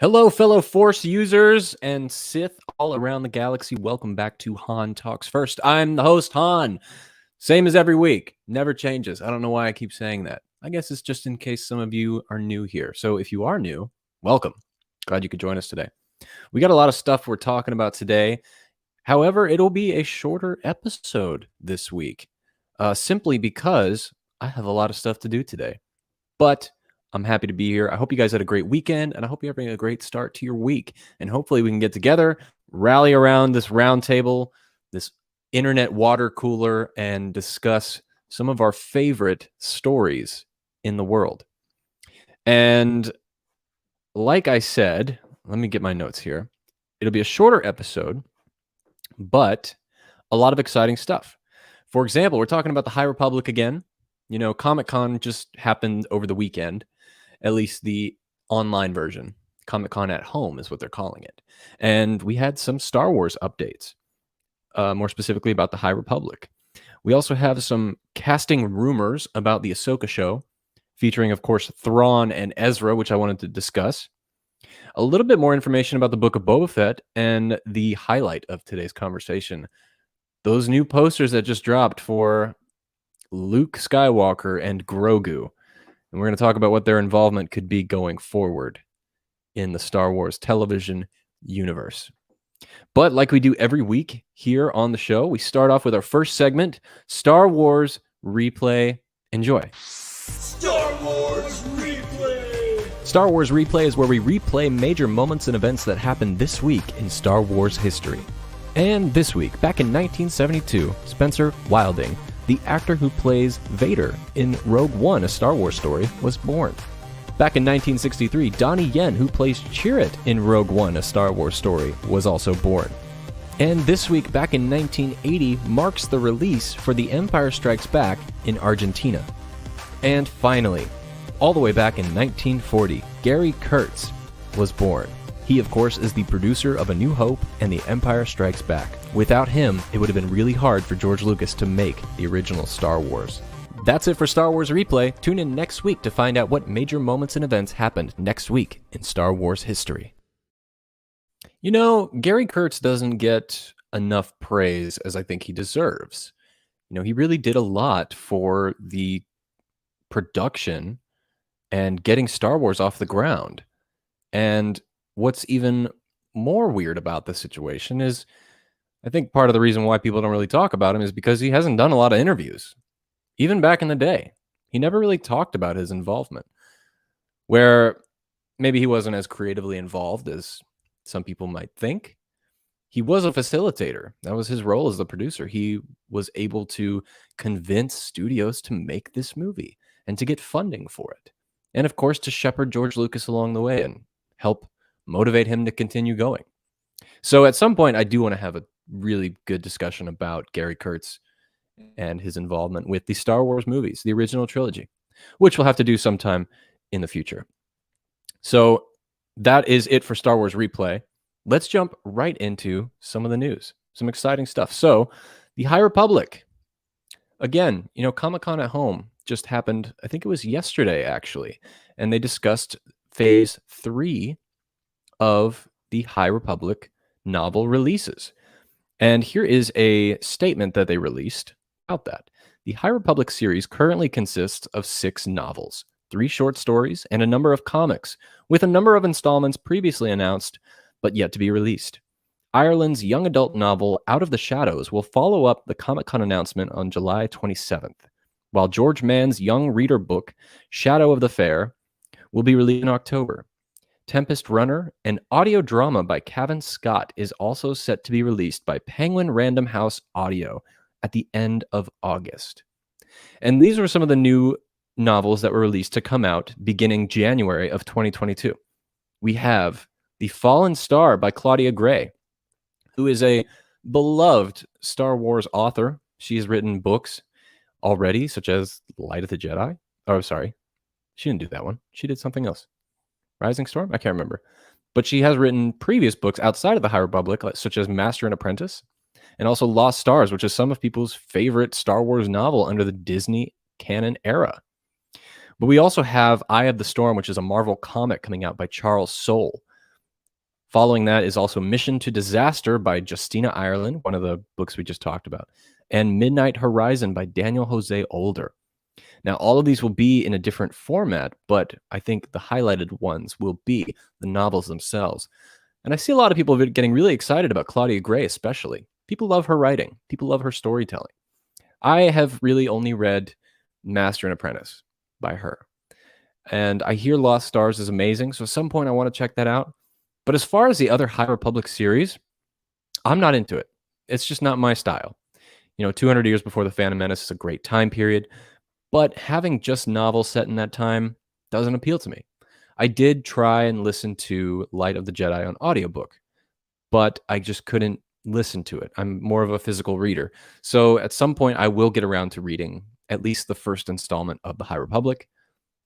Hello, fellow Force users and Sith all around the galaxy. Welcome back to Han Talks First. I'm the host, Han. Same as every week. Never changes. I don't know why I keep saying that. I guess it's just in case some of you are new here. So if you are new, welcome. Glad you could join us today. We got a lot of stuff we're talking about today. However, it'll be a shorter episode this week, simply because I have a lot of stuff to do today. But I'm happy to be here. I hope you guys had a great weekend, and I hope you're having a great start to your week. And hopefully we can get together, rally around this round table, this internet water cooler, and discuss some of our favorite stories in the world. And like I said, let me get my notes here. It'll be a shorter episode, but a lot of exciting stuff. For example, we're talking about the High Republic again. You know, Comic-Con just happened over the weekend. At least the online version. Comic-Con at Home is what they're calling it. And we had some Star Wars updates, more specifically about the High Republic. We also have some casting rumors about the Ahsoka show, featuring, of course, Thrawn and Ezra, which I wanted to discuss. A little bit more information about the Book of Boba Fett, and the highlight of today's conversation, those new posters that just dropped for Luke Skywalker and Grogu. And we're going to talk about what their involvement could be going forward in the Star Wars television universe. But like we do every week here on the show, we start off with our first segment, Star Wars Replay. Enjoy. Star Wars Replay! Star Wars Replay is where we replay major moments and events that happened this week in Star Wars history. And this week, back in 1972, Spencer Wilding, the actor who plays Vader in Rogue One, A Star Wars Story, was born. Back in 1963, Donnie Yen, who plays Chirrut in Rogue One, A Star Wars Story, was also born. And this week, back in 1980, marks the release for The Empire Strikes Back in Argentina. And finally, all the way back in 1940, Gary Kurtz was born. He, of course, is the producer of A New Hope and The Empire Strikes Back. Without him, it would have been really hard for George Lucas to make the original Star Wars. That's it for Star Wars Replay. Tune in next week to find out what major moments and events happened next week in Star Wars history. You know, Gary Kurtz doesn't get enough praise as I think he deserves. You know, he really did a lot for the production and getting Star Wars off the ground. And what's even more weird about the situation is, I think part of the reason why people don't really talk about him is because he hasn't done a lot of interviews. Even back in the day, he never really talked about his involvement, where maybe he wasn't as creatively involved as some people might think. He was a facilitator. That was his role as the producer. He was able to convince studios to make this movie and to get funding for it. And of course, to shepherd George Lucas along the way and help motivate him to continue going. So at some point, I do want to have a really good discussion about Gary Kurtz and his involvement with the Star Wars movies, the original trilogy, which we'll have to do sometime in the future. So that is it for Star Wars Replay. Let's jump right into some of the news, some exciting stuff. So the High Republic, again, you know, Comic-Con at Home just happened, I think it was yesterday actually, and they discussed phase 3 of the High Republic novel releases. And here is a statement that they released about that. The High Republic series currently consists of 6 novels, 3 short stories, and a number of comics, with a number of installments previously announced but yet to be released. Ireland's young adult novel Out of the Shadows will follow up the Comic-Con announcement on July 27th, while George Mann's young reader book Shadow of the Fair will be released in October. Tempest Runner, an audio drama by Cavan Scott, is also set to be released by Penguin Random House Audio at the end of August. And these were some of the new novels that were released to come out beginning January of 2022. We have The Fallen Star by Claudia Gray, who is a beloved Star Wars author. She has written books already, such as Light of the Jedi. Oh, sorry. She didn't do that one. She did something else. Rising Storm? I can't remember. But she has written previous books outside of the High Republic, such as Master and Apprentice, and also Lost Stars, which is some of people's favorite Star Wars novel under the Disney canon era. But we also have Eye of the Storm, which is a Marvel comic coming out by Charles Soule. Following that is also Mission to Disaster by Justina Ireland, one of the books we just talked about, and Midnight Horizon by Daniel Jose Older. Now, all of these will be in a different format, but I think the highlighted ones will be the novels themselves. And I see a lot of people getting really excited about Claudia Gray, especially. People love her writing. People love her storytelling. I have really only read Master and Apprentice by her. And I hear Lost Stars is amazing, so at some point I want to check that out. But as far as the other High Republic series, I'm not into it. It's just not my style. 200 years before the Phantom Menace is a great time period, but having just novels set in that time doesn't appeal to me. I did try and listen to Light of the Jedi on audiobook, but I just couldn't listen to it. I'm more of a physical reader. So at some point, I will get around to reading at least the first installment of the High Republic.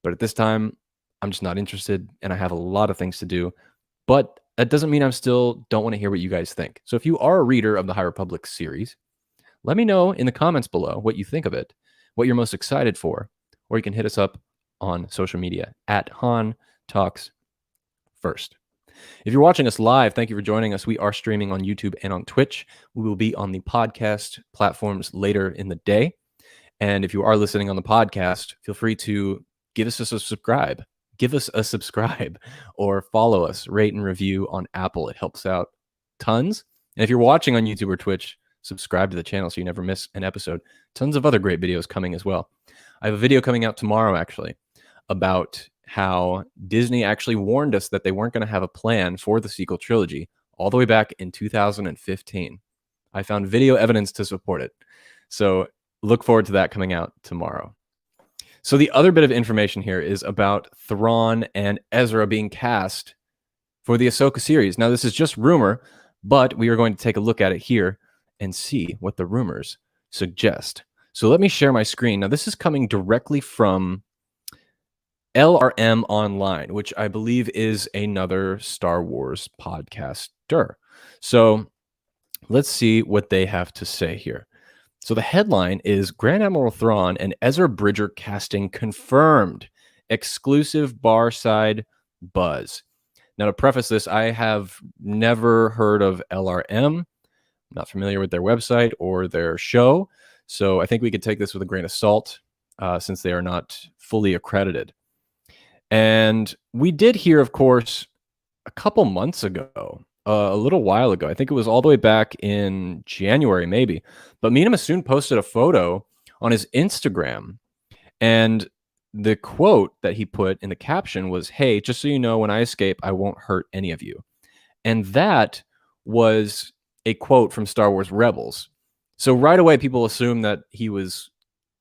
But at this time, I'm just not interested, and I have a lot of things to do. But that doesn't mean I still don't want to hear what you guys think. So if you are a reader of the High Republic series, let me know in the comments below what you think of it, what you're most excited for, or you can hit us up on social media at Han Talks First. If you're watching us live, thank you for joining us. We are streaming on YouTube and on Twitch. We will be on the podcast platforms later in the day. And if you are listening on the podcast, feel free to give us a subscribe. Give us a subscribe or follow us, rate and review on Apple. It helps out tons. And if you're watching on YouTube or Twitch, subscribe to the channel so you never miss an episode. Tons of other great videos coming as well. I have a video coming out tomorrow, actually, about how Disney actually warned us that they weren't going to have a plan for the sequel trilogy all the way back in 2015. I found video evidence to support it. So look forward to that coming out tomorrow. So the other bit of information here is about Thrawn and Ezra being cast for the Ahsoka series. Now, this is just rumor, but we are going to take a look at it here and see what the rumors suggest. So let me share my screen. Now, this is coming directly from LRM Online, which I believe is another Star Wars podcaster. So let's see what they have to say here. So the headline is Grand Admiral Thrawn and Ezra Bridger casting confirmed. Exclusive bar side buzz. Now, to preface this, I have never heard of LRM. I'm not familiar with their website or their show. So I think we could take this with a grain of salt since they are not fully accredited. And we did hear, of course, a couple months ago, a little while ago. I think it was all the way back in January, maybe. But Mina Masoon posted a photo on his Instagram. And the quote that he put in the caption was, "Hey, just so you know, when I escape, I won't hurt any of you." And that was a quote from Star Wars Rebels. So right away, people assume that he was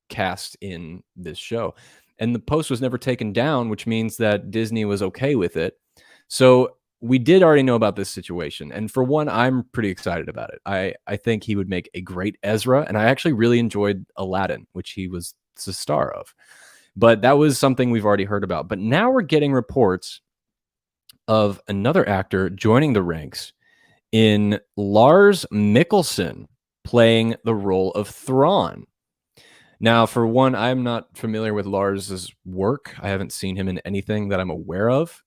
cast in this show. And the post was never taken down, which means that Disney was okay with it. So we did already know about this situation. And for one, I'm pretty excited about it. I think he would make a great Ezra. And I actually really enjoyed Aladdin, which he was the star of. But that was something we've already heard about. But now we're getting reports of another actor joining the ranks in Lars Mikkelsen playing the role of Thrawn. Now, for one, I'm not familiar with Lars's work. I haven't seen him in anything that I'm aware of.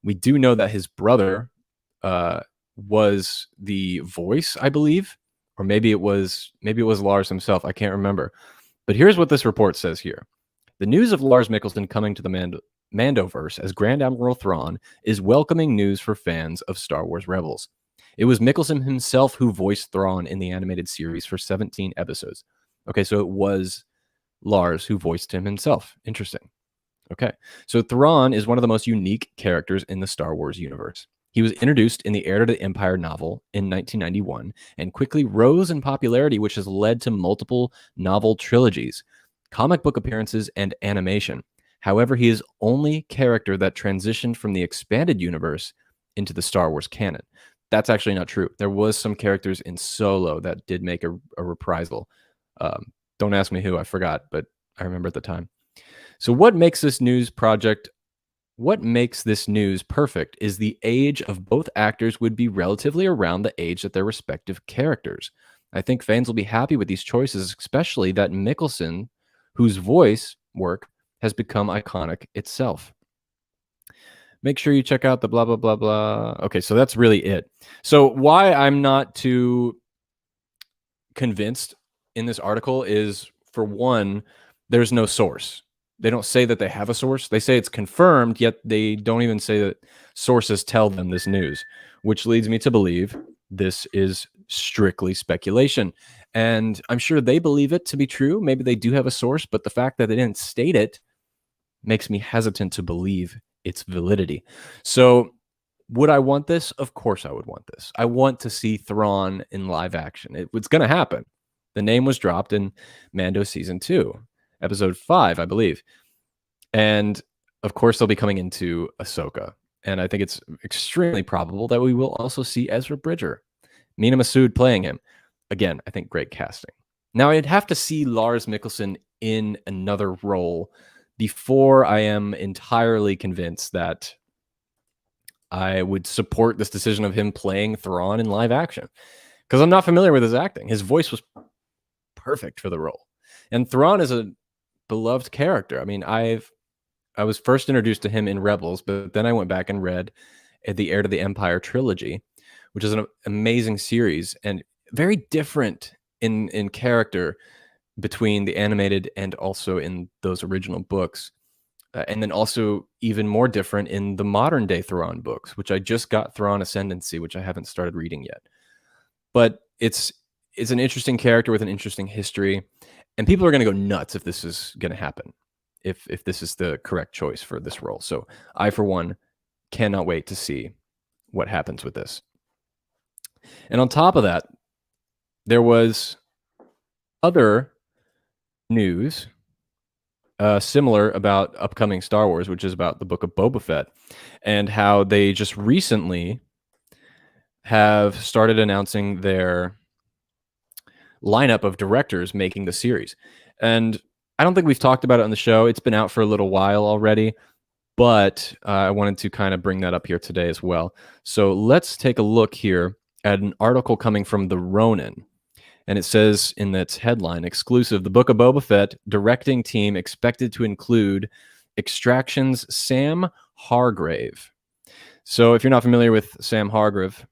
We do know that his brother was the voice, I believe, or maybe it was Lars himself. I can't remember. But here's what this report says here. The news of Lars Mikkelsen coming to the Mandoverse as Grand Admiral Thrawn is welcoming news for fans of Star Wars Rebels. It was Mikkelsen himself who voiced Thrawn in the animated series for 17 episodes. Okay, so it was Lars who voiced him himself. Interesting. Okay, so Thrawn is one of the most unique characters in the Star Wars universe. He was introduced in the Heir to the Empire novel in 1991 and quickly rose in popularity, which has led to multiple novel trilogies, comic book appearances, and animation. However, he is only character that transitioned from the expanded universe into the Star Wars canon. That's actually not true. There was some characters in Solo that did make a reprisal. Don't ask me who, I forgot, but I remember at the time. So what makes this news perfect is the age of both actors would be relatively around the age of their respective characters. I think fans will be happy with these choices, especially that Mikkelsen, whose voice work has become iconic itself. Make sure you check out the blah, blah, blah, blah. Okay, so that's really it. So why I'm not too convinced in this article is, for one, there's no source. They don't say that they have a source. They say it's confirmed, yet they don't even say that sources tell them this news, which leads me to believe this is strictly speculation. And I'm sure they believe it to be true. Maybe they do have a source, but the fact that they didn't state it makes me hesitant to believe its validity. So, would I want this? Of course I would want this. I want to see Thrawn in live action. It's going to happen. The name was dropped in Mando Season 2, Episode 5, I believe. And, of course, they'll be coming into Ahsoka. And I think it's extremely probable that we will also see Ezra Bridger, Mina Masood playing him. Again, I think great casting. Now, I'd have to see Lars Mikkelsen in another role before I am entirely convinced that I would support this decision of him playing Thrawn in live action, because I'm not familiar with his acting. His voice was perfect for the role, and Thrawn is a beloved character. I mean, I was first introduced to him in Rebels, but then I went back and read the Heir to the Empire trilogy, which is an amazing series and very different in character between the animated and also in those original books. And then also even more different in the modern day Thrawn books, which I just got Thrawn Ascendancy, which I haven't started reading yet. But it's an interesting character with an interesting history, and people are going to go nuts if this is going to happen, if this is the correct choice for this role. So I, for one, cannot wait to see what happens with this. And on top of that, there was other news similar about upcoming Star Wars, which is about the Book of Boba Fett, and how they just recently have started announcing their lineup of directors making the series. And I don't think we've talked about it on the show. It's been out for a little while already, but I wanted to kind of bring that up here today as well. So let's take a look here at an article coming from the Ronin. And it says in its headline, exclusive, the Book of Boba Fett directing team expected to include Extraction's Sam Hargrave. So if you're not familiar with Sam Hargrave,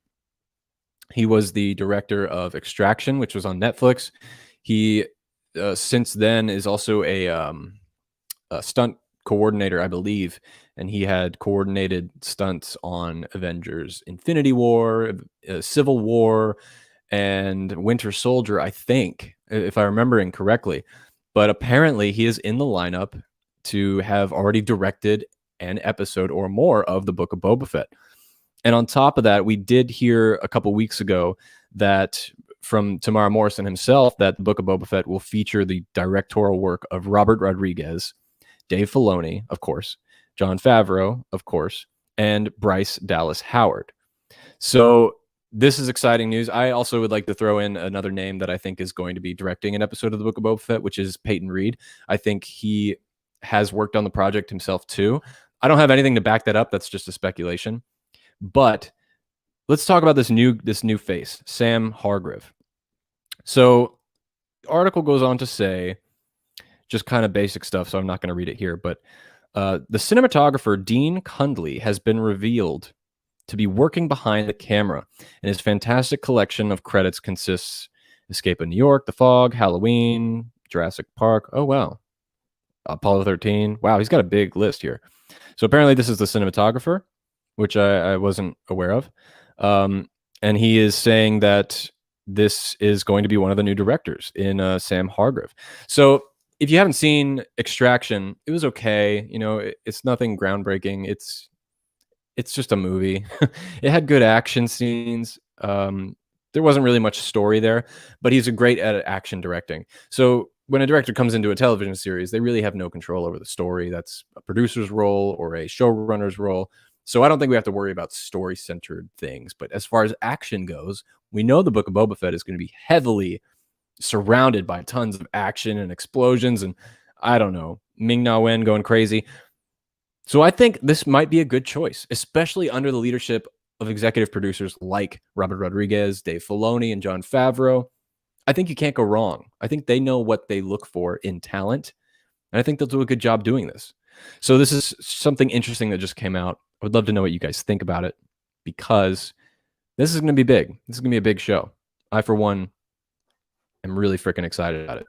he was the director of Extraction, which was on Netflix. He, since then, is also a stunt coordinator, I believe, and he had coordinated stunts on Avengers Infinity War, Civil War, and Winter Soldier, I think, if I'm remembering correctly. But apparently he is in the lineup to have already directed an episode or more of the Book of Boba Fett. And on top of that, we did hear a couple weeks ago that from Tamara Morrison himself that the Book of Boba Fett will feature the directorial work of Robert Rodriguez, Dave Filoni, of course, Jon Favreau, of course, and Bryce Dallas Howard. So this is exciting news. I also would like to throw in another name that I think is going to be directing an episode of the Book of Boba Fett, which is Peyton Reed. I think he has worked on the project himself too. I don't have anything to back that up. That's just a speculation. But let's talk about this new face, Sam Hargrave. So the article goes on to say just kind of basic stuff, so I'm not going to read it here. But the cinematographer Dean Cundley has been revealed to be working behind the camera, and his fantastic collection of credits consists Escape of New York, The Fog, Halloween, Jurassic Park. Oh, wow. Apollo 13. Wow, he's got a big list here. So apparently this is the cinematographer, which I wasn't aware of. And he is saying that this is going to be one of the new directors in Sam Hargrave. So if you haven't seen Extraction, it was okay. You know, it's nothing groundbreaking. It's just a movie. It had good action scenes. There wasn't really much story there, but he's great at action directing. So when a director comes into a television series, they really have no control over the story. That's a producer's role or a showrunner's role. So I don't think we have to worry about story-centered things. But as far as action goes, we know the Book of Boba Fett is going to be heavily surrounded by tons of action and explosions and, I don't know, Ming-Na Wen going crazy. So I think this might be a good choice, especially under the leadership of executive producers like Robert Rodriguez, Dave Filoni, and Jon Favreau. I think you can't go wrong. I think they know what they look for in talent, and I think they'll do a good job doing this. So this is something interesting that just came out would love to know what you guys think about it, because this is going to be big. This is going to be a big show. I, for one, am really freaking excited about it.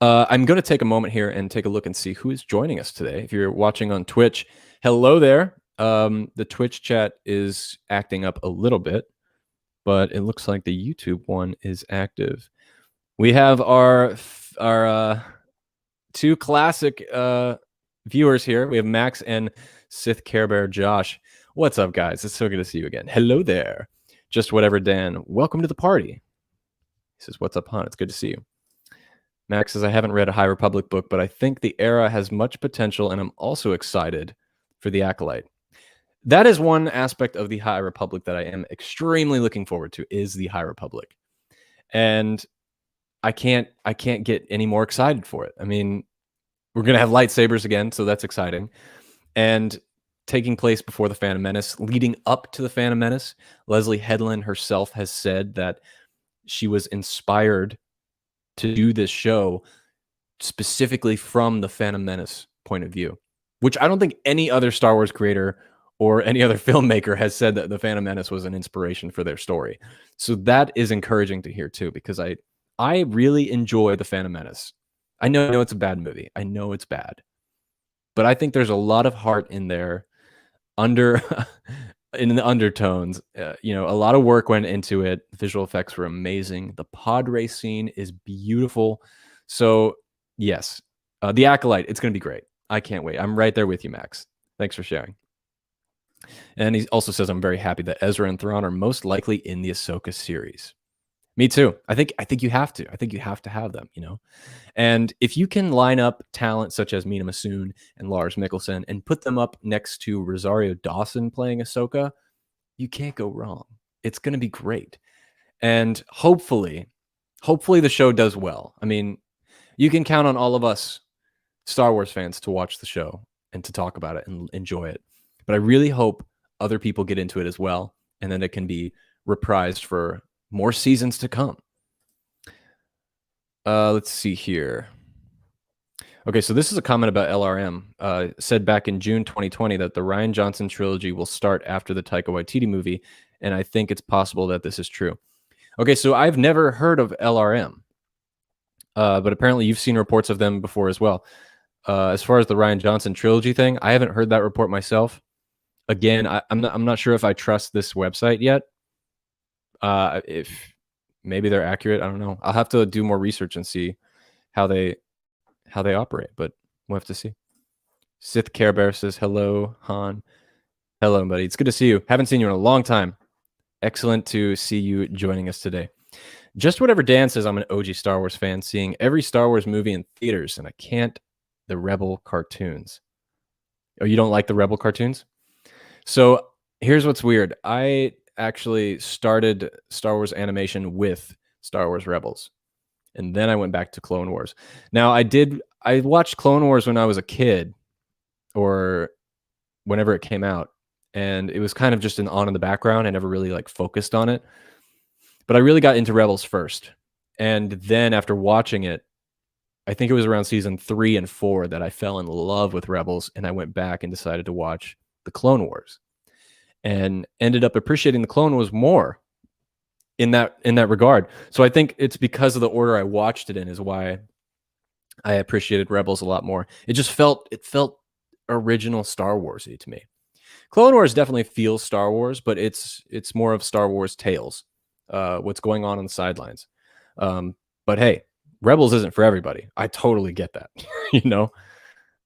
I'm going to take a moment here and take a look and see who is joining us today. If you're watching on Twitch, hello there. The Twitch chat is acting up a little bit, but it looks like the YouTube one is active. We have our two classic viewers here. We have Max and Sith Care Bear Josh. What's up, guys? It's so good to see you again. Hello there. Just whatever, Dan. Welcome to the party. He says, what's up, hon? It's good to see you. Max says, I haven't read a High Republic book, but I think the era has much potential, and I'm also excited for the Acolyte. That is one aspect of the High Republic that I am extremely looking forward to, is the High Republic. And I can't get any more excited for it. I mean, we're going to have lightsabers again, so that's exciting. And taking place before the Phantom Menace, leading up to the Phantom Menace, Leslie Headland herself has said that she was inspired to do this show specifically from the Phantom Menace point of view, which I don't think any other Star Wars creator or any other filmmaker has said that the Phantom Menace was an inspiration for their story. So that is encouraging to hear too, because I really enjoy the Phantom Menace. I know it's a bad movie. I know it's bad, but I think there's a lot of heart in there, in the undertones. A lot of work went into it. Visual effects were amazing. The pod race scene is beautiful. So yes, the Acolyte, it's going to be great. I can't wait. I'm right there with you, Max. Thanks for sharing. And he also says, I'm very happy that Ezra and Thrawn are most likely in the Ahsoka series. Me too. I think you have to. I think you have to have them, And if you can line up talent such as Mina Masoon and Lars Mikkelsen and put them up next to Rosario Dawson playing Ahsoka, you can't go wrong. It's going to be great. And hopefully the show does well. I mean, you can count on all of us Star Wars fans to watch the show and to talk about it and enjoy it. But I really hope other people get into it as well, and then it can be reprised for more seasons to come. Let's see here. Okay, so this is a comment about LRM. Said back in June 2020 that the Rian Johnson trilogy will start after the Taika Waititi movie, and I think it's possible that this is true. Okay, so I've never heard of LRM, but apparently you've seen reports of them before as well. As far as the Rian Johnson trilogy thing, I haven't heard that report myself. Again, I'm not sure if I trust this website yet. If maybe they're accurate, I don't know. I'll have to do more research and see how they operate, but we'll have to see. Sith Care Bear says, hello, Han. Hello, buddy. It's good to see you. Haven't seen you in a long time. Excellent to see you joining us today. Just whatever Dan says, I'm an OG Star Wars fan, seeing every Star Wars movie in theaters, and I can't the Rebel cartoons. Oh, you don't like the Rebel cartoons? So here's what's weird. I actually started Star Wars animation with Star Wars Rebels, and then I went back to Clone Wars. Now I watched Clone Wars when I was a kid, or whenever it came out, and it was kind of just on in the background. I never really focused on it, but I really got into Rebels first, and then after watching it, I think it was around season 3 and 4 that I fell in love with Rebels, and I went back and decided to watch the Clone Wars, and ended up appreciating the Clone Wars more in that regard. So I think it's because of the order I watched it in is why I appreciated Rebels a lot more. It felt original Star Wars-y to me. Clone Wars definitely feels Star Wars, but it's more of Star Wars tales, what's going on the sidelines. But hey, Rebels isn't for everybody. I totally get that.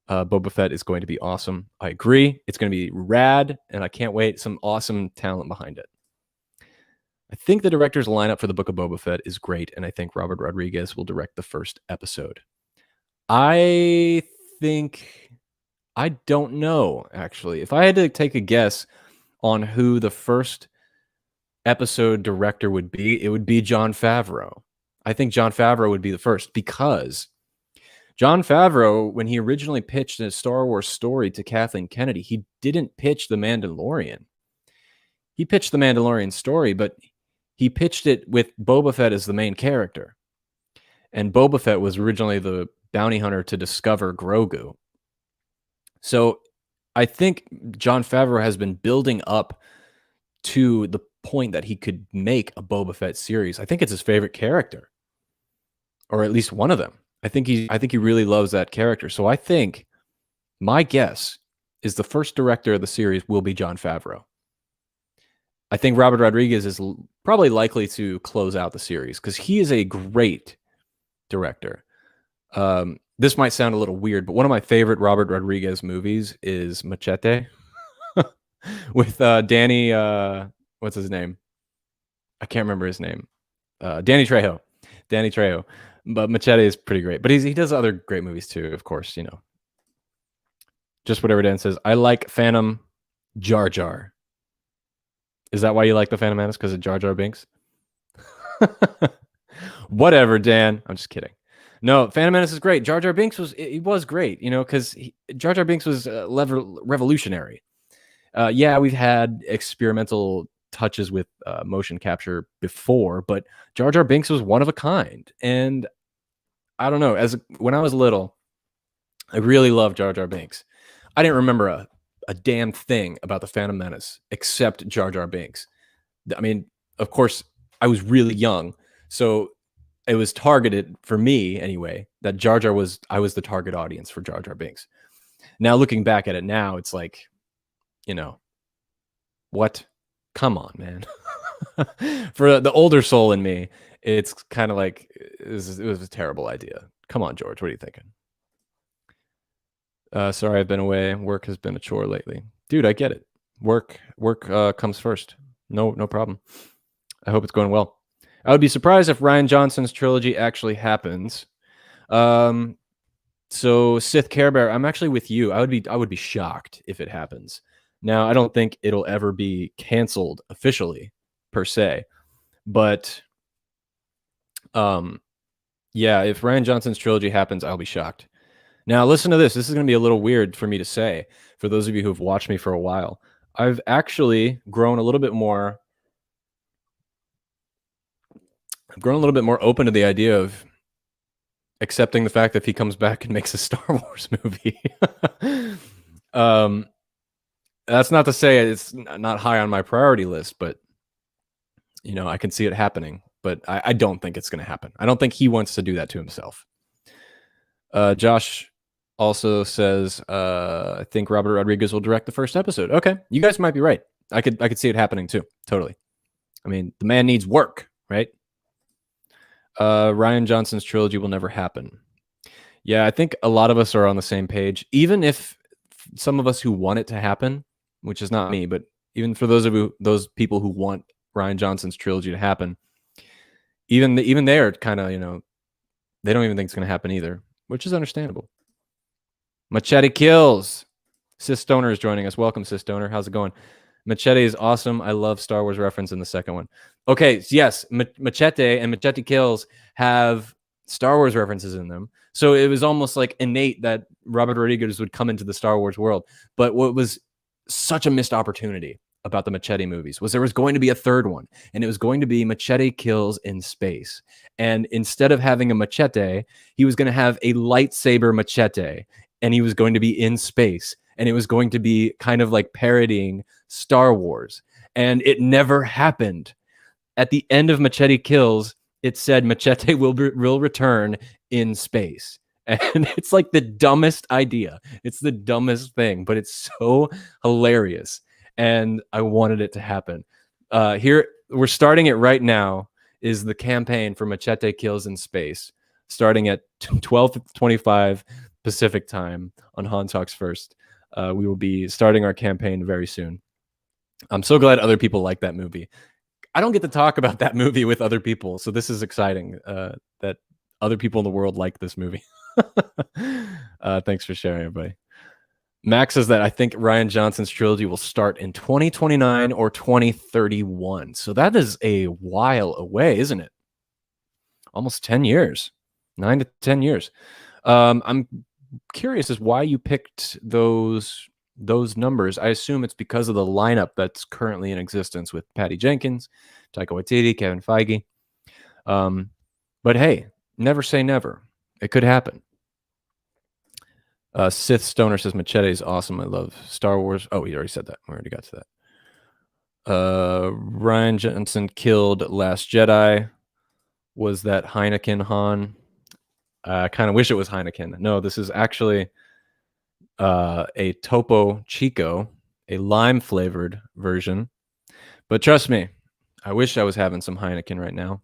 Boba Fett is going to be awesome. I agree. It's going to be rad, and I can't wait. Some awesome talent behind it. I think the director's lineup for the Book of Boba Fett is great, and I think Robert Rodriguez will direct the first episode. I don't know, actually. If I had to take a guess on who the first episode director would be, it would be Jon Favreau. I think Jon Favreau would be the first, because Jon Favreau, when he originally pitched a Star Wars story to Kathleen Kennedy, he didn't pitch The Mandalorian. He pitched The Mandalorian story, but he pitched it with Boba Fett as the main character. And Boba Fett was originally the bounty hunter to discover Grogu. So I think Jon Favreau has been building up to the point that he could make a Boba Fett series. I think it's his favorite character, or at least one of them. I think he really loves that character. So I think my guess is the first director of the series will be Jon Favreau. I think Robert Rodriguez is probably likely to close out the series because he is a great director. This might sound a little weird, but one of my favorite Robert Rodriguez movies is Machete with Danny. What's his name? I can't remember his name. Danny Trejo. Danny Trejo. But Machete is pretty great. But he does other great movies too, of course, you know. Just whatever Dan says. I like Phantom Jar Jar. Is that why you like the Phantom Menace? Because of Jar Jar Binks? Whatever, Dan. I'm just kidding. No, Phantom Menace is great. Jar Jar Binks was great, you know, because Jar Jar Binks was revolutionary. Yeah, we've had experimental touches with motion capture before, but Jar Jar Binks was one of a kind. And I don't know, when I was little, I really loved Jar Jar Binks. I didn't remember a damn thing about the Phantom Menace except Jar Jar Binks. I mean, of course, I was really young, so it was targeted for me anyway. That Jar Jar I was the target audience for Jar Jar Binks. Now looking back at it now, it's like, you know, what? Come on, man. For the older soul in me, it's kind of like it was a terrible idea. Come on, George, what are you thinking? Sorry, I've been away. Work has been a chore lately. Dude, I get it. Work comes first. No problem. I hope it's going well. I would be surprised if Rian Johnson's trilogy actually happens. So Sith Care Bear, I'm actually with you. I would be shocked if it happens. Now, I don't think it'll ever be canceled officially, per se. But yeah, if Rian Johnson's trilogy happens, I'll be shocked. Now, listen to this. This is going to be a little weird for me to say, for those of you who've watched me for a while. I've actually grown a little bit more open to the idea of accepting the fact that if he comes back and makes a Star Wars movie. That's not to say it's not high on my priority list, but you know, I can see it happening. But I don't think it's going to happen. I don't think he wants to do that to himself. Josh also says, I think Robert Rodriguez will direct the first episode. Okay, you guys might be right. I could see it happening too. Totally. I mean, the man needs work, right? Rian Johnson's trilogy will never happen. Yeah, I think a lot of us are on the same page. Even if some of us who want it to happen, which is not me, but even for those people who want Rian Johnson's trilogy to happen, even they are kind of, you know, they don't even think it's going to happen either, which is understandable. Machete kills. Sis Stoner is joining us. Welcome, Sis Stoner. How's it going? Machete is awesome. I love Star Wars reference in the second one. Okay, yes, Machete and Machete Kills have Star Wars references in them. So it was almost like innate that Robert Rodriguez would come into the Star Wars world. But what was such a missed opportunity about the Machete movies was there was going to be a third one, and it was going to be Machete Kills in Space. And instead of having a machete, he was going to have a lightsaber machete, and he was going to be in space. And it was going to be kind of like parodying Star Wars. And it never happened. At the end of Machete Kills, it said Machete will return in space. And it's like the dumbest idea. It's the dumbest thing, but it's so hilarious. And I wanted it to happen. Here, we're starting it right now, is the campaign for Machete Kills in Space, starting at 12:25 Pacific time on Han Talks First. We will be starting our campaign very soon. I'm so glad other people like that movie. I don't get to talk about that movie with other people, so this is exciting that other people in the world like this movie. Thanks for sharing, everybody. Max says that I think Rian Johnson's trilogy will start in 2029 or 2031. So that is a while away, isn't it? Almost 10 years. 9 to 10 years. I'm curious as why you picked those numbers. I assume it's because of the lineup that's currently in existence with Patty Jenkins, Taika Waititi, Kevin Feige. But hey, never say never. It could happen. Sith Stoner says Machete is awesome. I love Star Wars. Oh, we already said that. We already got to that. Ryan Jensen killed Last Jedi. Was that Heineken Han? I kind of wish it was Heineken. No, this is actually a Topo Chico, a lime flavored version. But trust me, I wish I was having some Heineken right now.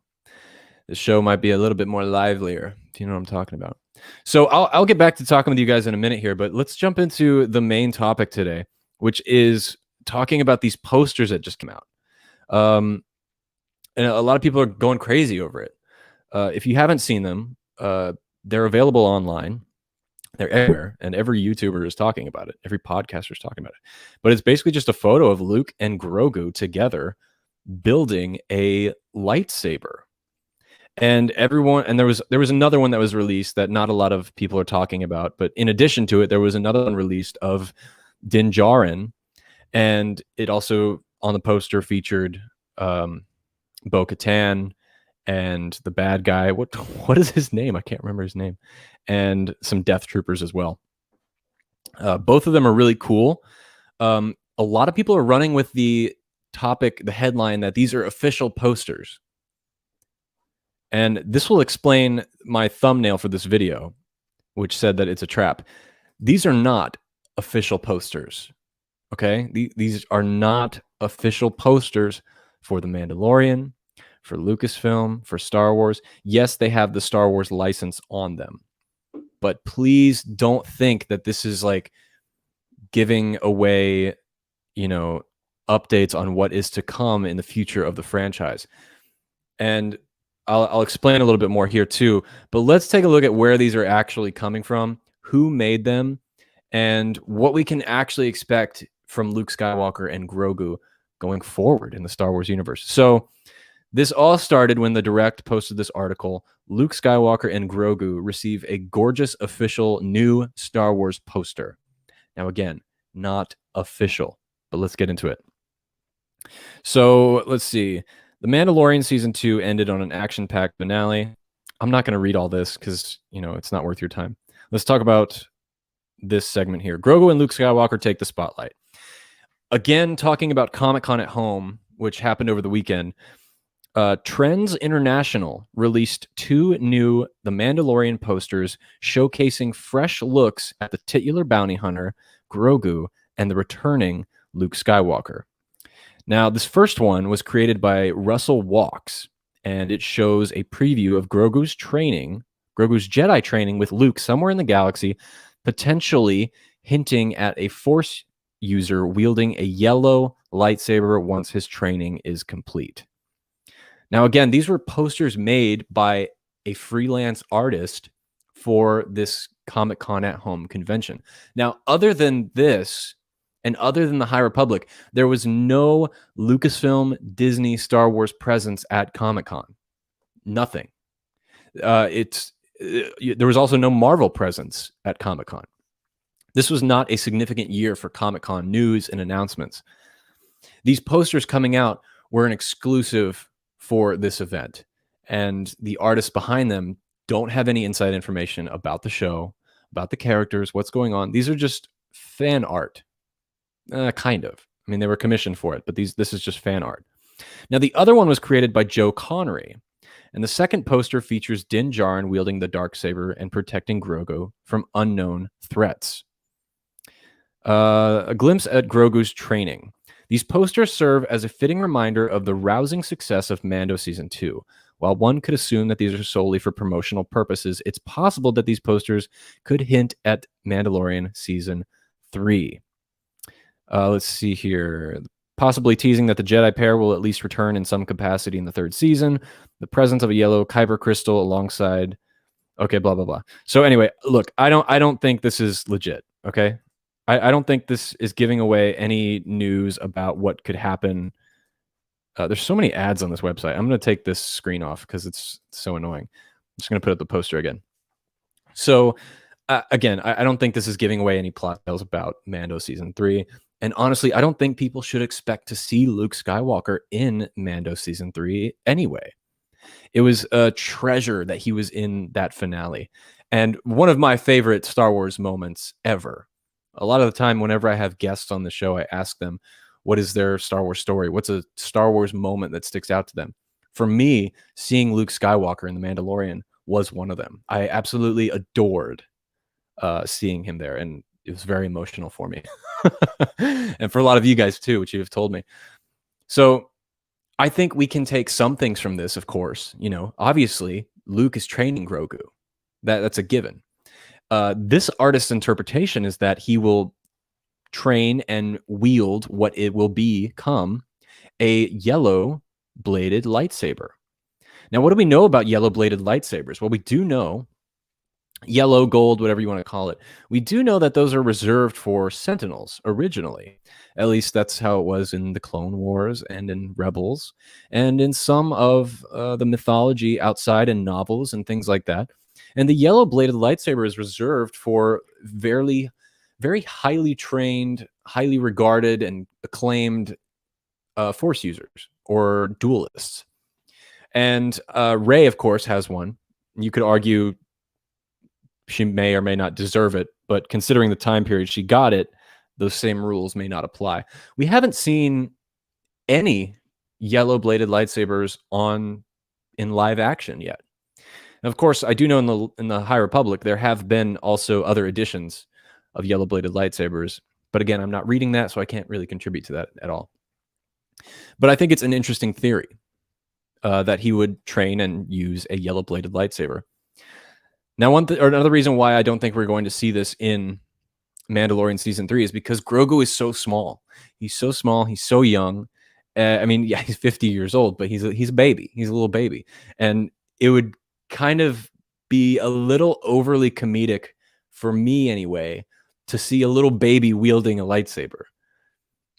The show might be a little bit more livelier. Do you know what I'm talking about? So I'll get back to talking with you guys in a minute here, but let's jump into the main topic today, which is talking about these posters that just came out. And a lot of people are going crazy over it. If you haven't seen them, they're available online. They're everywhere, and every YouTuber is talking about it. Every podcaster is talking about it. But it's basically just a photo of Luke and Grogu together building a lightsaber. And everyone, and there was another one that was released that not a lot of people are talking about. But in addition to it, there was another one released of Din Djarin, and it also on the poster featured Bo-Katan and the bad guy. What is his name? I can't remember his name. And some Death Troopers as well. Both of them are really cool. A lot of people are running with the headline that these are official posters. And this will explain my thumbnail for this video, which said that it's a trap. These are not official posters. Okay? These are not official posters for The Mandalorian, for Lucasfilm, for Star Wars. Yes, they have the Star Wars license on them. But please don't think that this is like giving away, updates on what is to come in the future of the franchise. And I'll explain a little bit more here too. But let's take a look at where these are actually coming from, who made them, and what we can actually expect from Luke Skywalker and Grogu going forward in the Star Wars universe. So this all started when the Direct posted this article. Luke Skywalker and Grogu receive a gorgeous official new Star Wars poster. Now, again, not official, but let's get into it. So let's see. The Mandalorian Season 2 ended on an action-packed finale. I'm not going to read all this because, it's not worth your time. Let's talk about this segment here. Grogu and Luke Skywalker take the spotlight. Again, talking about Comic-Con at Home, which happened over the weekend. Trends International released 2 new The Mandalorian posters showcasing fresh looks at the titular bounty hunter, Grogu, and the returning Luke Skywalker. Now, this first one was created by Russell Walks, and it shows a preview of Grogu's Jedi training with Luke somewhere in the galaxy, potentially hinting at a Force user wielding a yellow lightsaber once his training is complete. Now, again, these were posters made by a freelance artist for this Comic-Con at Home convention. Now, other than this, and other than the High Republic, there was no Lucasfilm, Disney, Star Wars presence at Comic-Con. Nothing. There was also no Marvel presence at Comic-Con. This was not a significant year for Comic-Con news and announcements. These posters coming out were an exclusive for this event, and the artists behind them don't have any inside information about the show, about the characters, what's going on. These are just fan art. Kind of. I mean, they were commissioned for it, but this is just fan art. Now, the other one was created by Joe Connery, and the second poster features Din Djarin wielding the Darksaber and protecting Grogu from unknown threats. A glimpse at Grogu's training. These posters serve as a fitting reminder of the rousing success of Mando Season 2. While one could assume that these are solely for promotional purposes, it's possible that these posters could hint at Mandalorian Season 3. Let's see here. Possibly teasing that the Jedi pair will at least return in some capacity in the 3rd season. The presence of a yellow Kyber crystal alongside. Okay, blah blah blah. So anyway, look, I don't think this is legit. Okay, I don't think this is giving away any news about what could happen. There's so many ads on this website. I'm going to take this screen off because it's so annoying. I'm just going to put up the poster again. So again, I don't think this is giving away any plot details about Mando Season 3. And honestly, I don't think people should expect to see Luke Skywalker in Mando Season 3 anyway. It was a treasure that he was in that finale. And one of my favorite Star Wars moments ever. A lot of the time, whenever I have guests on the show, I ask them, what is their Star Wars story? What's a Star Wars moment that sticks out to them? For me, seeing Luke Skywalker in The Mandalorian was one of them. I absolutely adored seeing him there, and it was very emotional for me. And for a lot of you guys too, which you have told me. So I think we can take some things from this, of course. You know, obviously, Luke is training Grogu. That's a given. This artist's interpretation is that he will train and wield what it will become a yellow bladed lightsaber. Now, what do we know about yellow bladed lightsabers? Well, we do know yellow, gold, whatever you want to call it. We do know that those are reserved for Sentinels originally. At least that's how it was in the Clone Wars and in Rebels and in some of the mythology outside in novels and things like that. And the yellow bladed lightsaber is reserved for very, very highly trained, highly regarded, and acclaimed Force users or duelists. And Rey, of course, has one. You could argue she may or may not deserve it, but considering the time period she got it, those same rules may not apply. We haven't seen any yellow bladed lightsabers in live action yet. And of course, I do know in the High Republic there have been also other editions of yellow bladed lightsabers, but again, I'm not reading that, so I can't really contribute to that at all. But I think it's an interesting theory that he would train and use a yellow bladed lightsaber. Now, another reason why I don't think we're going to see this in Mandalorian Season 3 is because Grogu is so small. He's so small. He's so young. I mean, yeah, he's 50 years old, but he's a baby. He's a little baby. And it would kind of be a little overly comedic for me anyway to see a little baby wielding a lightsaber.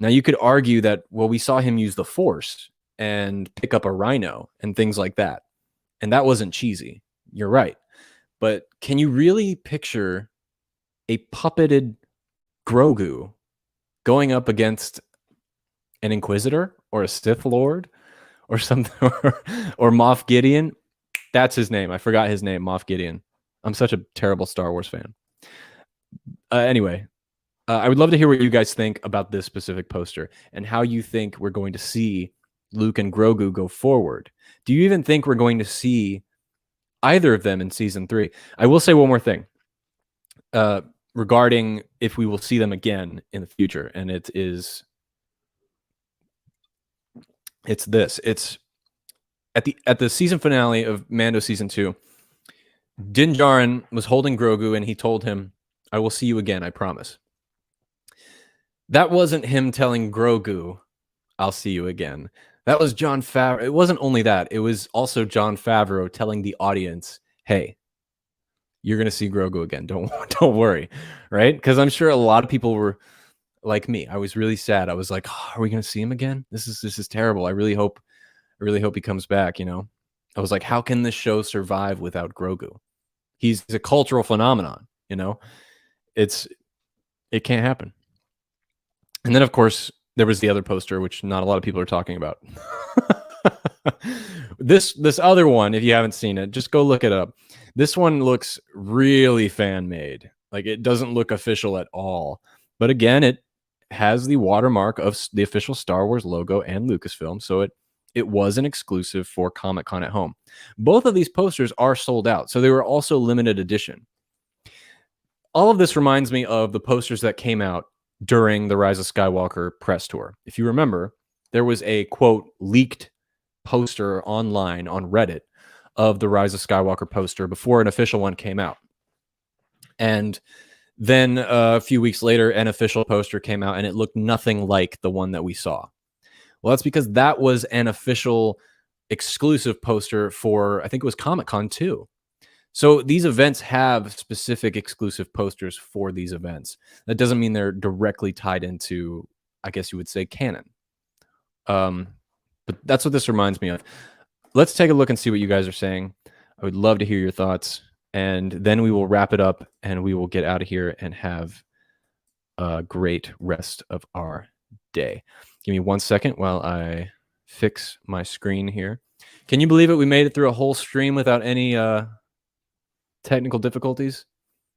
Now, you could argue that, well, we saw him use the Force and pick up a rhino and things like that. And that wasn't cheesy. You're right. But can you really picture a puppeted Grogu going up against an Inquisitor or a Sith Lord or something, or Moff Gideon? That's his name. I forgot his name, Moff Gideon. I'm such a terrible Star Wars fan. Anyway, I would love to hear what you guys think about this specific poster and how you think we're going to see Luke and Grogu go forward. Do you even think we're going to see either of them in Season 3? I will say one more thing regarding if we will see them again in the future, and it's this. It's at the season finale of Mando Season 2, Din Djarin was holding Grogu, and he told him, "I will see you again, I promise." That wasn't him telling Grogu, "I'll see you again." That was Jon Favreau. It wasn't only that. It was also Jon Favreau telling the audience, "Hey, you're going to see Grogu again. Don't worry." Right? Because I'm sure a lot of people were like me. I was really sad. I was like, oh, are we going to see him again? This is terrible. I really hope he comes back, you know? I was like, how can this show survive without Grogu? He's a cultural phenomenon, you know? It can't happen. And then, of course, there was the other poster, which not a lot of people are talking about. This other one, if you haven't seen it, just go look it up. This one looks really fan-made. Like, it doesn't look official at all. But again, it has the watermark of the official Star Wars logo and Lucasfilm, so it was an exclusive for Comic-Con at Home. Both of these posters are sold out, so they were also limited edition. All of this reminds me of the posters that came out during the Rise of Skywalker press tour. If you remember, there was a, quote, leaked poster online on Reddit of the Rise of Skywalker poster before an official one came out. And then a few weeks later, an official poster came out, and it looked nothing like the one that we saw. Well, that's because that was an official exclusive poster for, I think it was Comic-Con too. So these events have specific exclusive posters for these events. That doesn't mean they're directly tied into, I guess you would say, canon. But that's what this reminds me of. Let's take a look and see what you guys are saying. I would love to hear your thoughts. And then we will wrap it up and we will get out of here and have a great rest of our day. Give me 1 second while I fix my screen here. Can you believe it? We made it through a whole stream without any technical difficulties.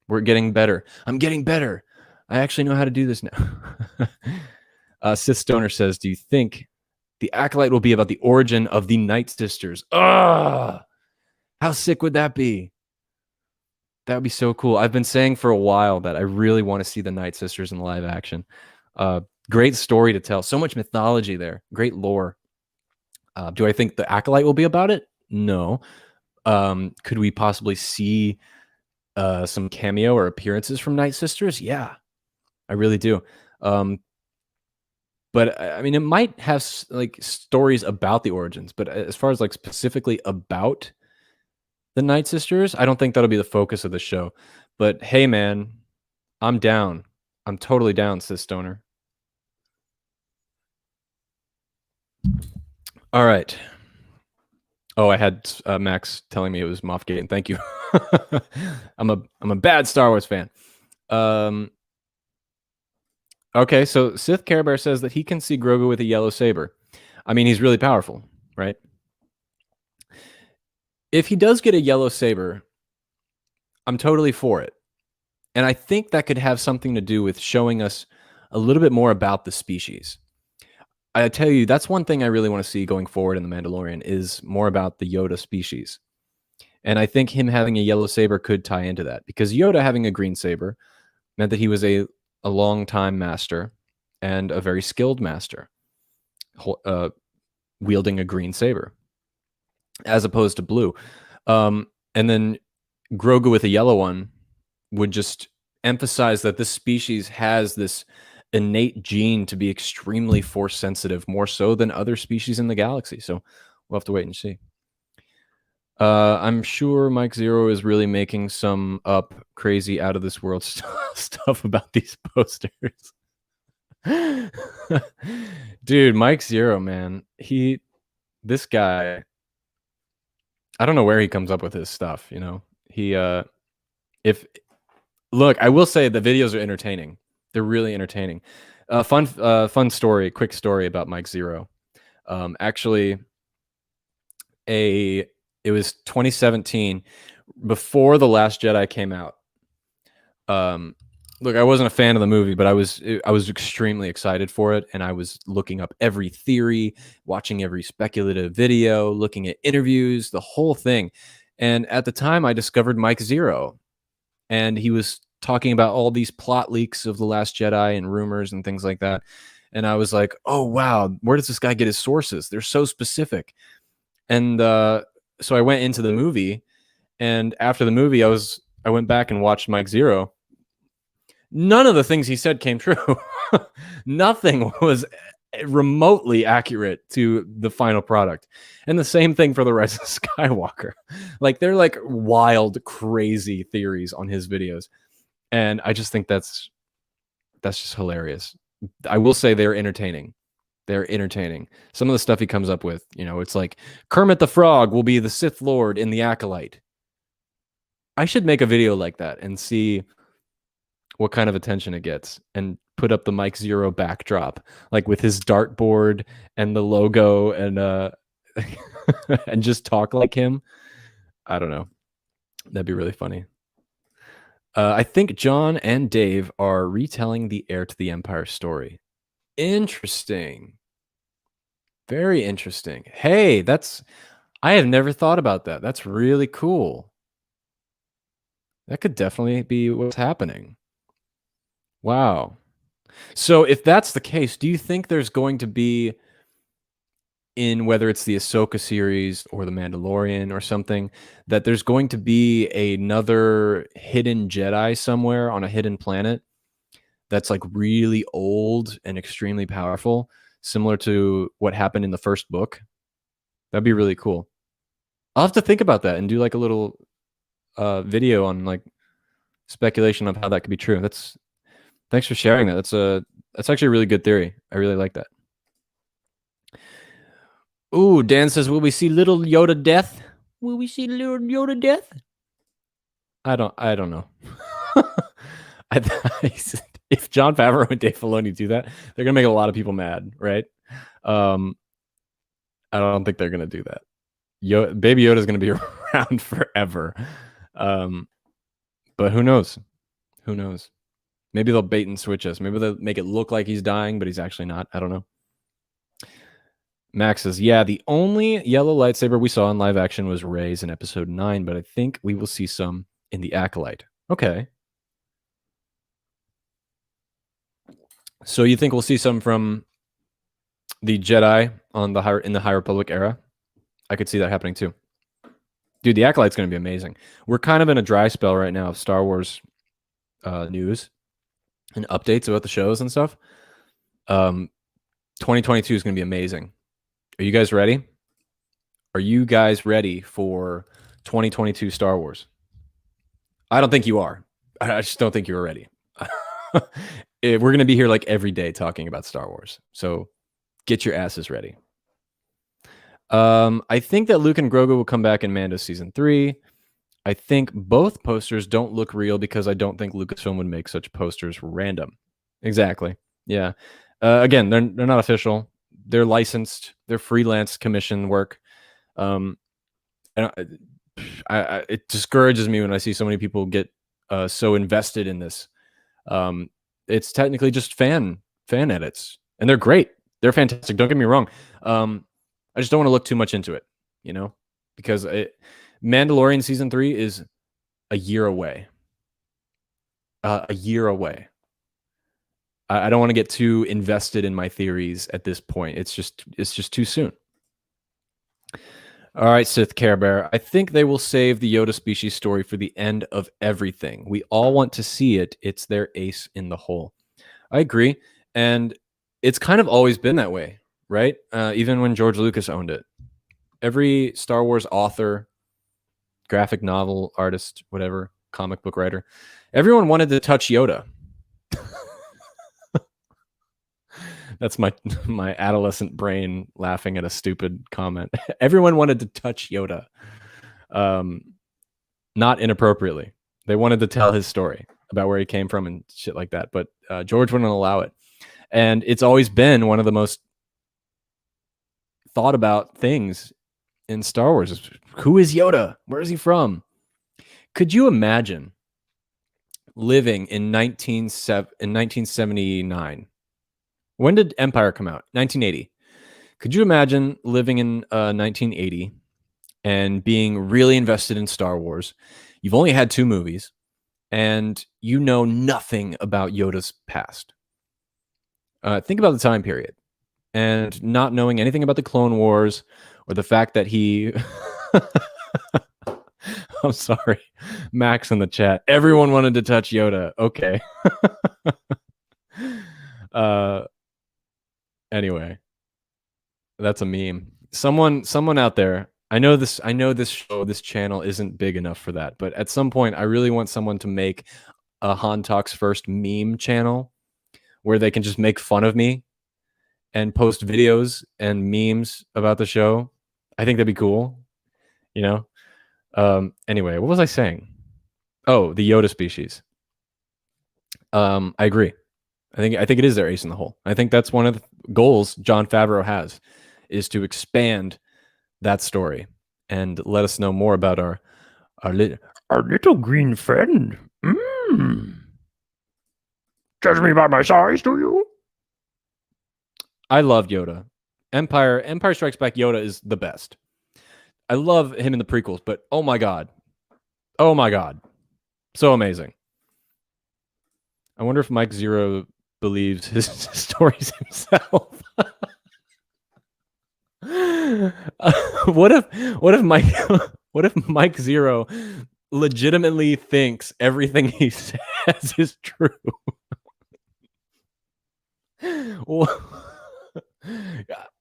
We're getting better. I'm getting better. I actually know how to do this now. Sith Stoner says, do you think the Acolyte will be about the origin of the Night Sisters? Ugh! How sick would that be? That would be so cool. I've been saying for a while that I really want to see the Night Sisters in live action. Great story to tell. So much mythology there. Great lore. Do I think the Acolyte will be about it? No. Could we possibly see some cameo or appearances from Night Sisters? Yeah, I really do. But I mean, it might have like stories about the origins, but as far as like specifically about the Night Sisters, I don't think that'll be the focus of the show. But hey, man, I'm down. I'm totally down, Sis Stoner. All right. Oh, I had Max telling me it was Moff Gideon. Thank you. I'm a bad Star Wars fan. Okay, so Sith Care Bear says that he can see Grogu with a yellow saber. I mean, he's really powerful, right? If he does get a yellow saber, I'm totally for it. And I think that could have something to do with showing us a little bit more about the species. I tell you, that's one thing I really want to see going forward in The Mandalorian is more about the Yoda species. And I think him having a yellow saber could tie into that because Yoda having a green saber meant that he was a long-time master and a very skilled master wielding a green saber as opposed to blue. And then Grogu with a yellow one would just emphasize that this species has this innate gene to be extremely force sensitive, more so than other species in the galaxy. So we'll have to wait and see. I'm sure Mike Zero is really making some up crazy out of this world stuff about these posters. Dude, Mike Zero, man. This guy, I don't know where he comes up with his stuff, you know. Look, I will say the videos are entertaining. They're really entertaining. Fun story, quick story about Mike Zero. Actually, it was 2017, before The Last Jedi came out. Look, I wasn't a fan of the movie, but I was extremely excited for it, and I was looking up every theory, watching every speculative video, looking at interviews, the whole thing. And at the time, I discovered Mike Zero, and he was talking about all these plot leaks of The Last Jedi and rumors and things like that. And I was like, oh, wow, where does this guy get his sources? They're so specific. And so I went into the movie, and after the movie, I went back and watched Mike Zero. None of the things he said came true. Nothing was remotely accurate to the final product. And the same thing for the Rise of Skywalker. Like, they're like wild, crazy theories on his videos. And I just think that's just hilarious. I will say they're entertaining. They're entertaining. Some of the stuff he comes up with, you know, it's like Kermit the Frog will be the Sith Lord in the Acolyte. I should make a video like that and see what kind of attention it gets and put up the Mike Zero backdrop, like with his dartboard and the logo and and just talk like him. I don't know. That'd be really funny. I think John and Dave are retelling the Heir to the Empire story. Interesting. Very interesting. Hey, I have never thought about that. That's really cool. That could definitely be what's happening. Wow. So if that's the case, do you think there's going to be, in whether it's the Ahsoka series or the Mandalorian or something, that there's going to be another hidden Jedi somewhere on a hidden planet that's like really old and extremely powerful, similar to what happened in the first book? That'd be really cool. I'll have to think about that and do like a little video on like speculation of how that could be true. Thanks for sharing that. That's actually a really good theory. I really like that. Ooh, Dan says, will we see little Yoda death? Will we see little Yoda death? I don't know. If Jon Favreau and Dave Filoni do that, they're gonna make a lot of people mad, right? I don't think they're gonna do that. Baby Yoda is gonna be around forever. But who knows? Who knows? Maybe they'll bait and switch us. Maybe they'll make it look like he's dying, but he's actually not. I don't know. Max says, yeah, the only yellow lightsaber we saw in live action was Rey's in episode 9, but I think we will see some in the Acolyte. Okay. So you think we'll see some from the Jedi on in the High Republic era? I could see that happening too. Dude, the Acolyte's going to be amazing. We're kind of in a dry spell right now of Star Wars news and updates about the shows and stuff. 2022 is going to be amazing. Are you guys ready? Are you guys ready for 2022 Star Wars? I don't think you are. I just don't think you are ready. We're going to be here like every day talking about Star Wars. So get your asses ready. I think that Luke and Grogu will come back in Mando season 3. I think both posters don't look real because I don't think Lucasfilm would make such posters random. Exactly. Yeah. Again, they're not official. They're licensed. They're freelance commission work. And it discourages me when I see so many people get so invested in this. It's technically just fan edits, and they're great. They're fantastic. Don't get me wrong. I just don't want to look too much into it, because Mandalorian season 3 is a year away. A year away. I don't want to get too invested in my theories at this point. It's just too soon. All right, Sith Care Bear. I think they will save the Yoda species story for the end of everything. We all want to see it. It's their ace in the hole. I agree. And it's kind of always been that way, right? Even when George Lucas owned it. Every Star Wars author, graphic novel artist, whatever, comic book writer, everyone wanted to touch Yoda. That's my adolescent brain laughing at a stupid comment. Everyone wanted to touch Yoda. Not inappropriately. They wanted to tell his story about where he came from and shit like that. But George wouldn't allow it. And it's always been one of the most thought about things in Star Wars. Who is Yoda? Where is he from? Could you imagine living in 1979? When did Empire come out? 1980. Could you imagine living in 1980 and being really invested in Star Wars? You've only had 2 movies, and you know nothing about Yoda's past. Think about the time period, and not knowing anything about the Clone Wars or the fact that he... I'm sorry, Max in the chat. Everyone wanted to touch Yoda. Okay. Anyway, that's a meme. Someone out there. I know this channel isn't big enough for that, but at some point, I really want someone to make a Han Talks First meme channel where they can just make fun of me and post videos and memes about the show. I think that'd be cool. Anyway, what was I saying? Oh, the Yoda species. I agree. I think it is their ace in the hole. I think that's one of the goals Jon Favreau has, is to expand that story and let us know more about our little green friend. Judge me by my size, do you? I love Yoda. Empire Strikes Back Yoda is the best. I love him in the prequels, but oh my god, so amazing. I wonder if Mike Zero believes his stories himself. What if Mike Zero legitimately thinks everything he says is true? Well,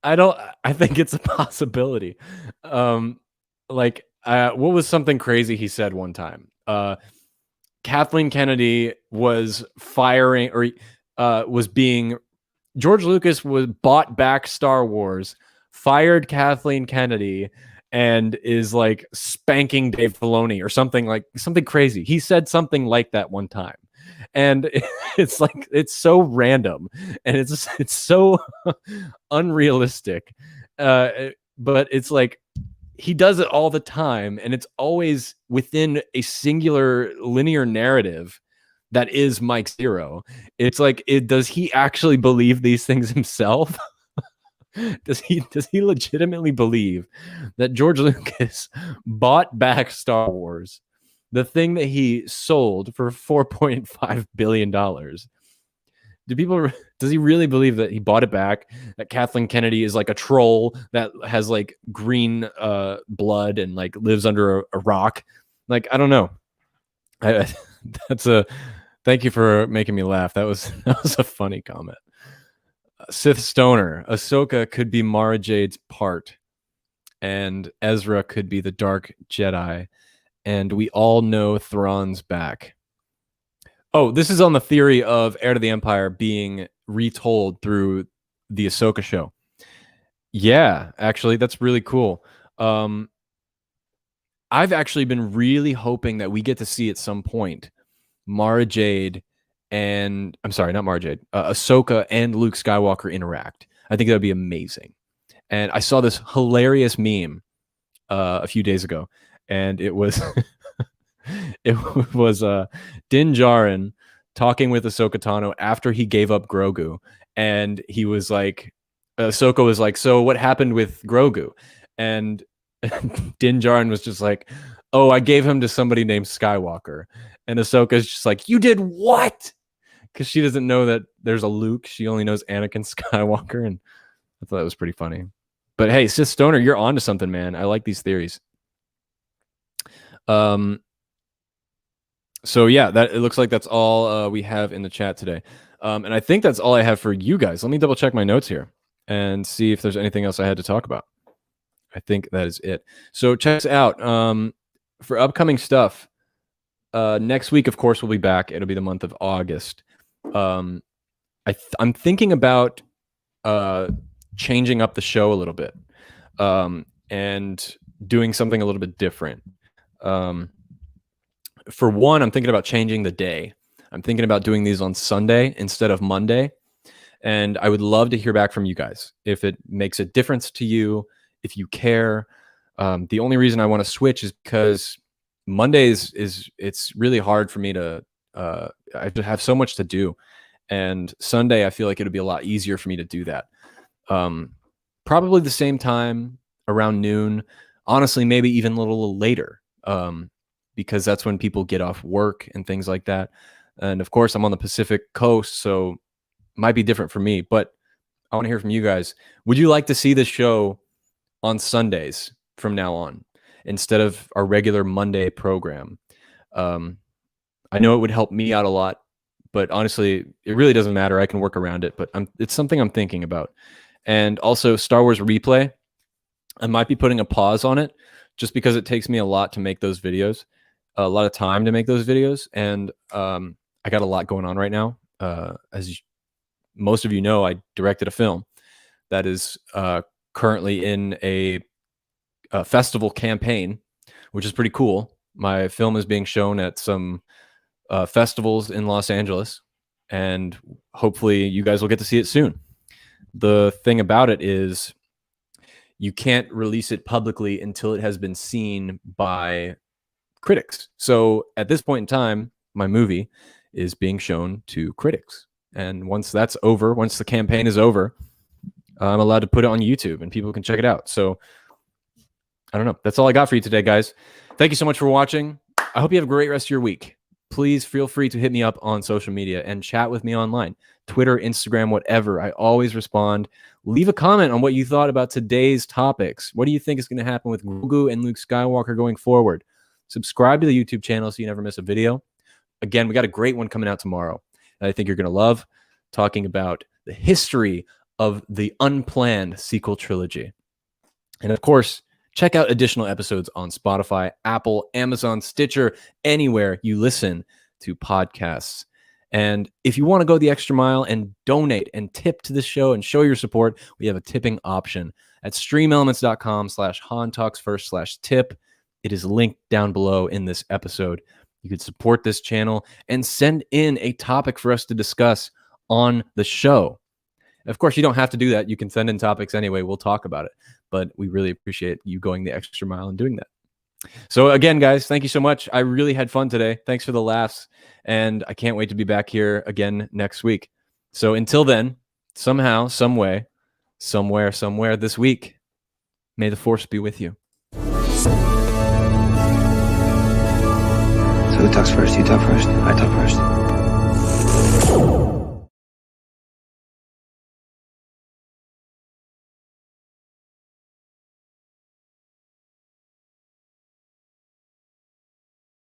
I think it's a possibility. What was something crazy he said one time? Kathleen Kennedy was firing, or George Lucas bought back Star Wars, fired Kathleen Kennedy, and is like spanking Dave Filoni or something crazy. He said something like that one time. And it's like, it's so random and it's so unrealistic. But it's like, he does it all the time, and it's always within a singular linear narrative that is Mike Zero. It's like, does he actually believe these things himself? Does he legitimately believe that George Lucas bought back Star Wars, the thing that he sold for $4.5 billion? Does he really believe that he bought it back, that Kathleen Kennedy is like a troll that has like green blood and like lives under a rock? Like, I don't know. Thank you for making me laugh. That was a funny comment. Sith Stoner, Ahsoka could be Mara Jade's part, and Ezra could be the Dark Jedi, and we all know Thrawn's back. Oh, this is on the theory of Heir to the Empire being retold through the Ahsoka show. Yeah, actually, that's really cool. I've actually been really hoping that we get to see at some point Mara Jade and Ahsoka and Luke Skywalker interact. I think that would be amazing. And I saw this hilarious meme a few days ago, and it was Din Djarin talking with Ahsoka Tano after he gave up Grogu, and he was like, Ahsoka was like, "So what happened with Grogu?" And Din Djarin was just like, "Oh, I gave him to somebody named Skywalker." And Ahsoka's just like, "You did what?" Because she doesn't know that there's a Luke. She only knows Anakin Skywalker, and I thought that was pretty funny. But hey, Sith Stoner, you're onto something, man. I like these theories. So yeah, it looks like that's all we have in the chat today. And I think that's all I have for you guys. Let me double check my notes here and see if there's anything else I had to talk about. I think that is it. So check us out. For upcoming stuff, next week, of course, we'll be back. It'll be the month of August. I'm thinking about changing up the show a little bit and doing something a little bit different. For one, I'm thinking about changing the day. I'm thinking about doing these on Sunday instead of Monday. And I would love to hear back from you guys if it makes a difference to you, if you care. The only reason I want to switch is because Mondays it's really hard for me to I have so much to do, and Sunday I feel like it'll be a lot easier for me to do that. Probably the same time, around noon. Honestly, maybe even a little later, because that's when people get off work and things like that. And of course, I'm on the Pacific Coast, so it might be different for me. But I want to hear from you guys. Would you like to see the show on Sundays from now on, instead of our regular Monday program? I know it would help me out a lot, but honestly, it really doesn't matter. I can work around it, but it's something I'm thinking about. And also Star Wars Replay, I might be putting a pause on it just because it takes me a lot to make those videos, a lot of time to make those videos. And I got a lot going on right now. Most of you know, I directed a film that is currently in a festival campaign, which is pretty cool. My film is being shown at some festivals in Los Angeles, and hopefully you guys will get to see it soon. The thing about it is you can't release it publicly until it has been seen by critics. So at this point in time, my movie is being shown to critics. And once that's over, once the campaign is over, I'm allowed to put it on YouTube and people can check it out. So I don't know. That's all I got for you today, guys. Thank you so much for watching. I hope you have a great rest of your week. Please feel free to hit me up on social media and chat with me online. Twitter, Instagram, whatever. I always respond. Leave a comment on what you thought about today's topics. What do you think is going to happen with Grogu and Luke Skywalker going forward? Subscribe to the YouTube channel so you never miss a video. Again, we got a great one coming out tomorrow that I think you're going to love, talking about the history of the unplanned sequel trilogy. And of course, check out additional episodes on Spotify, Apple, Amazon, Stitcher, anywhere you listen to podcasts. And if you want to go the extra mile and donate and tip to this show and show your support, we have a tipping option at streamelements.com/HanTalksFirst/tip. It is linked down below in this episode. You could support this channel and send in a topic for us to discuss on the show. Of course, you don't have to do that. You can send in topics anyway. We'll talk about it. but we really appreciate you going the extra mile and doing that. So again, guys, thank you so much. I really had fun today. Thanks for the laughs. And I can't wait to be back here again next week. So until then, somehow, some way, somewhere this week, may the Force be with you. So who talks first? You talk first? I talk first.